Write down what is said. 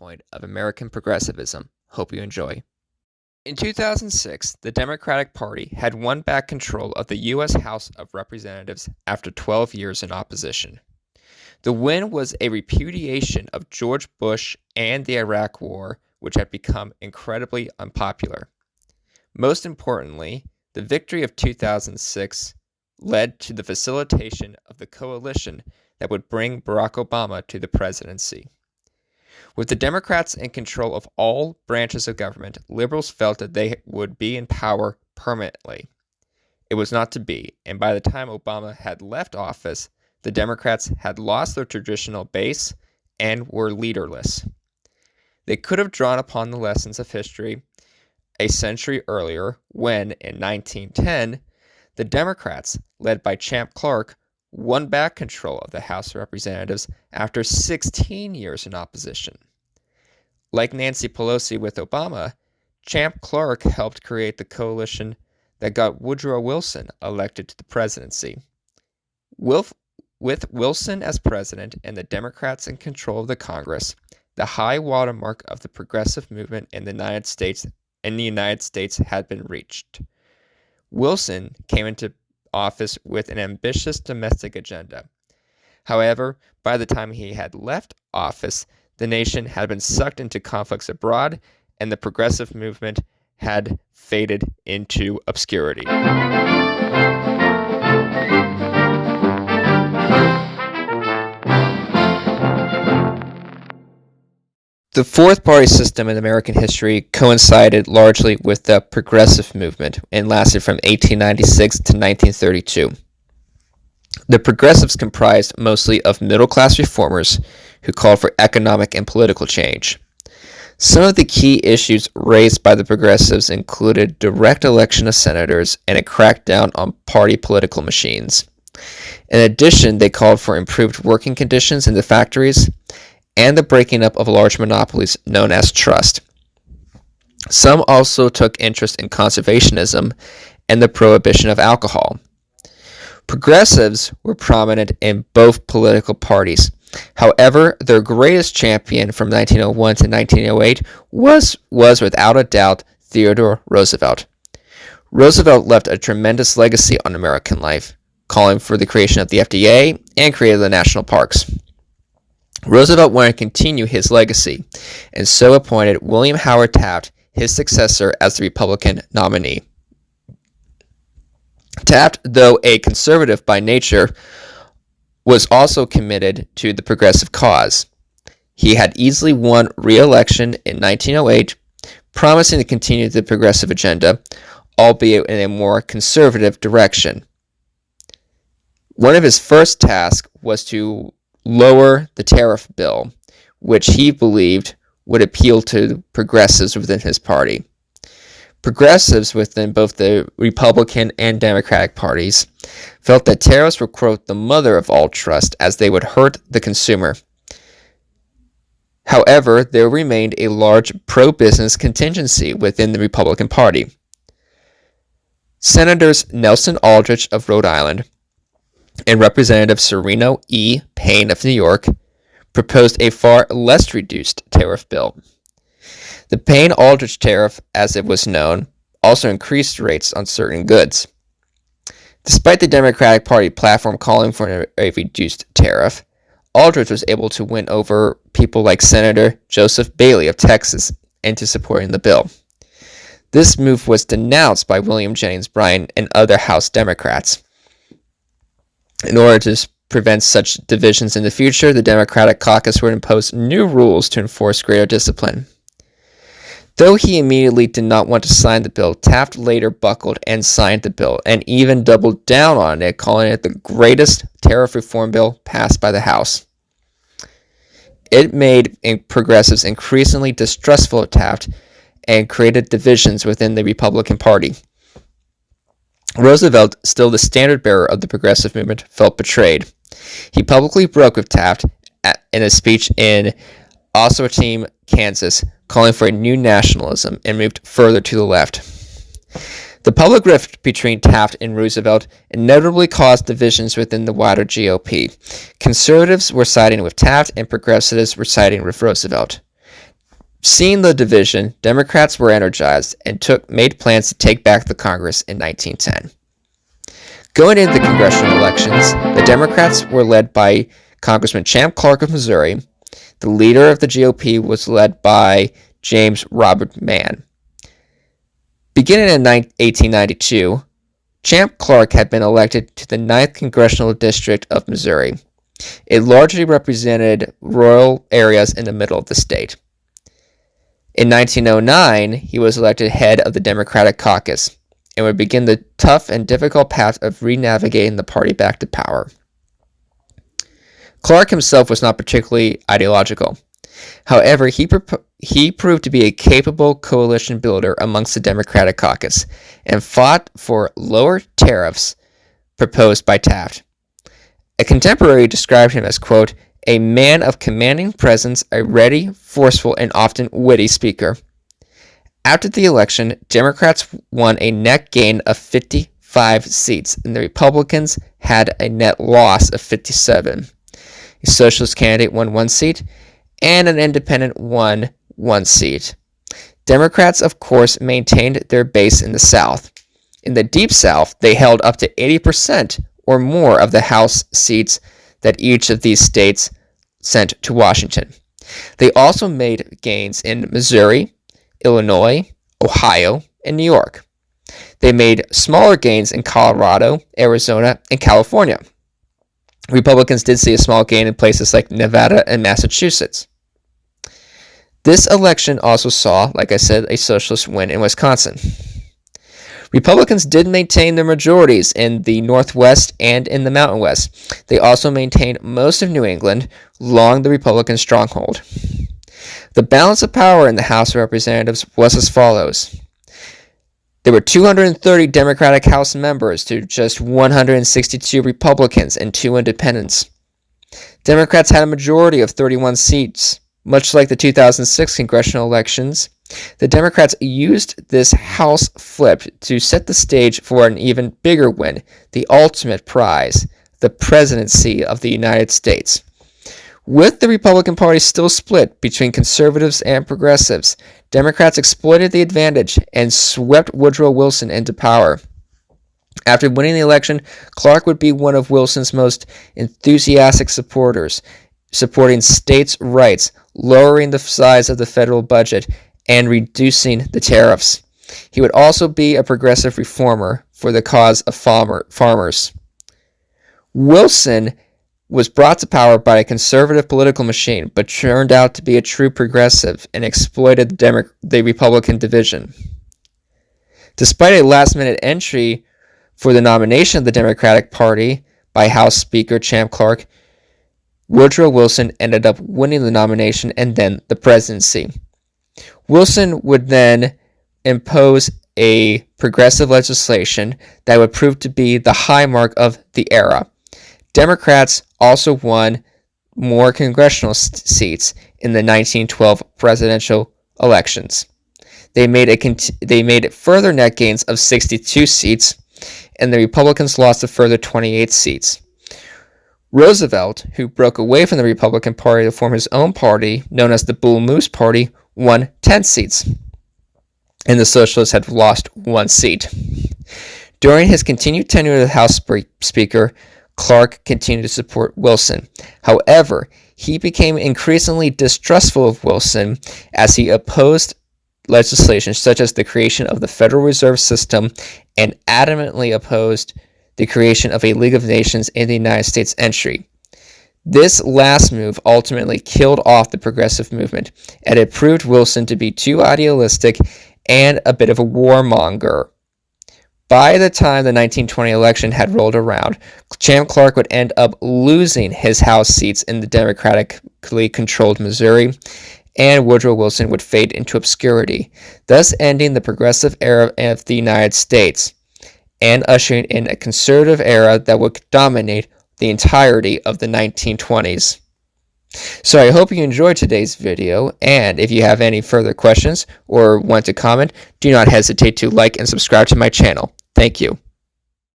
point of American progressivism. Hope you enjoy. In 2006, the Democratic Party had won back control of the U.S. House of Representatives after 12 years in opposition. The win was a repudiation of George Bush and the Iraq War, which had become incredibly unpopular. Most importantly, the victory of 2006 led to the facilitation of the coalition that would bring Barack Obama to the presidency. With the Democrats in control of all branches of government, liberals felt that they would be in power permanently. It was not to be, and by the time Obama had left office, the Democrats had lost their traditional base and were leaderless. They could have drawn upon the lessons of history a century earlier when, in 1910, the Democrats, led by Champ Clark, won back control of the House of Representatives after 16 years in opposition. Like Nancy Pelosi with Obama, Champ Clark helped create the coalition that got Woodrow Wilson elected to the presidency. With Wilson as president and the Democrats in control of the Congress, the high watermark of the progressive movement in the United States had been reached. Wilson came into office with an ambitious domestic agenda. However, by the time he had left office, the nation had been sucked into conflicts abroad, and the progressive movement had faded into obscurity. The fourth-party system in American history coincided largely with the progressive movement and lasted from 1896 to 1932. The progressives comprised mostly of middle-class reformers who called for economic and political change. Some of the key issues raised by the progressives included direct election of senators and a crackdown on party political machines. In addition, they called for improved working conditions in the factories and the breaking up of large monopolies known as trust. Some also took interest in conservationism and the prohibition of alcohol. Progressives were prominent in both political parties. However, their greatest champion from 1901 to 1908 was without a doubt Theodore Roosevelt. Roosevelt left a tremendous legacy on American life, calling for the creation of the FDA and created the national parks. Roosevelt wanted to continue his legacy, and so appointed William Howard Taft, his successor, as the Republican nominee. Taft, though a conservative by nature, was also committed to the progressive cause. He had easily won re-election in 1908, promising to continue the progressive agenda, albeit in a more conservative direction. One of his first tasks was to lower the tariff bill, which he believed would appeal to progressives within his party. Progressives within both the Republican and Democratic parties felt that tariffs were, quote, the mother of all trust, as they would hurt the consumer. However, there remained a large pro-business contingency within the Republican Party. Senators Nelson Aldrich of Rhode Island and Representative Sereno E. Payne of New York proposed a far less reduced tariff bill. The Payne-Aldrich tariff, as it was known, also increased rates on certain goods. Despite the Democratic Party platform calling for a reduced tariff, Aldrich was able to win over people like Senator Joseph Bailey of Texas into supporting the bill. This move was denounced by William Jennings Bryan and other House Democrats. In order to prevent such divisions in the future, the Democratic caucus would impose new rules to enforce greater discipline. Though he immediately did not want to sign the bill, Taft later buckled and signed the bill, and even doubled down on it, calling it the greatest tariff reform bill passed by the House. It made progressives increasingly distrustful of Taft and created divisions within the Republican Party. Roosevelt, still the standard-bearer of the progressive movement, felt betrayed. He publicly broke with Taft in a speech in Osawatomie, Kansas, calling for a new nationalism, and moved further to the left. The public rift between Taft and Roosevelt inevitably caused divisions within the wider GOP. Conservatives were siding with Taft, and progressives were siding with Roosevelt. Seeing the division, Democrats were energized and made plans to take back the Congress in 1910. Going into the congressional elections, the Democrats were led by Congressman Champ Clark of Missouri. The leader of the GOP was led by James Robert Mann. Beginning in 1892, Champ Clark had been elected to the 9th Congressional District of Missouri. It largely represented rural areas in the middle of the state. In 1909, he was elected head of the Democratic caucus and would begin the tough and difficult path of re-navigating the party back to power. Clark himself was not particularly ideological. However, he proved to be a capable coalition builder amongst the Democratic caucus and fought for lower tariffs proposed by Taft. A contemporary described him as, quote, a man of commanding presence, a ready, forceful, and often witty speaker. After the election, Democrats won a net gain of 55 seats, and the Republicans had a net loss of 57. A socialist candidate won 1 seat, and an independent won 1 seat. Democrats, of course, maintained their base in the South. In the Deep South, they held up to 80% or more of the House seats that each of these states sent to Washington. They also made gains in Missouri, Illinois, Ohio, and New York. They made smaller gains in Colorado, Arizona, and California. Republicans did see a small gain in places like Nevada and Massachusetts. This election also saw, like I said, a socialist win in Wisconsin. Republicans did maintain their majorities in the Northwest and in the Mountain West. They also maintained most of New England along the Republican Stronghold. The balance of power in the House of Representatives was as follows. There were 230 Democratic House members to just 162 Republicans and 2 independents. Democrats had a majority of 31 seats. Much like the 2006 congressional elections, the Democrats used this House flip to set the stage for an even bigger win, the ultimate prize, the presidency of the United States. With the Republican Party still split between conservatives and progressives, Democrats exploited the advantage and swept Woodrow Wilson into power. After winning the election, Clark would be one of Wilson's most enthusiastic supporters, supporting states' rights, lowering the size of the federal budget, and reducing the tariffs. He would also be a progressive reformer for the cause of farmers. Wilson was brought to power by a conservative political machine, but turned out to be a true progressive and exploited the Republican division. Despite a last-minute entry for the nomination of the Democratic Party by House Speaker Champ Clark, Woodrow Wilson ended up winning the nomination and then the presidency. Wilson would then impose a progressive legislation that would prove to be the high mark of the era. Democrats also won more congressional seats in the 1912 presidential elections. They made further net gains of 62 seats, and the Republicans lost a further 28 seats. Roosevelt, who broke away from the Republican Party to form his own party, known as the Bull Moose Party, won 10 seats, and the Socialists had lost 1 seat. During his continued tenure as House Speaker, Clark continued to support Wilson. However, he became increasingly distrustful of Wilson as he opposed legislation such as the creation of the Federal Reserve System and adamantly opposed the creation of a League of Nations in the United States entry. This last move ultimately killed off the progressive movement, and it proved Wilson to be too idealistic and a bit of a warmonger. By the time the 1920 election had rolled around, Champ Clark would end up losing his House seats in the democratically controlled Missouri, and Woodrow Wilson would fade into obscurity, thus ending the progressive era of the United States and ushering in a conservative era that would dominate the entirety of the 1920s. So I hope you enjoyed today's video, and if you have any further questions or want to comment, do not hesitate to like and subscribe to my channel. Thank you.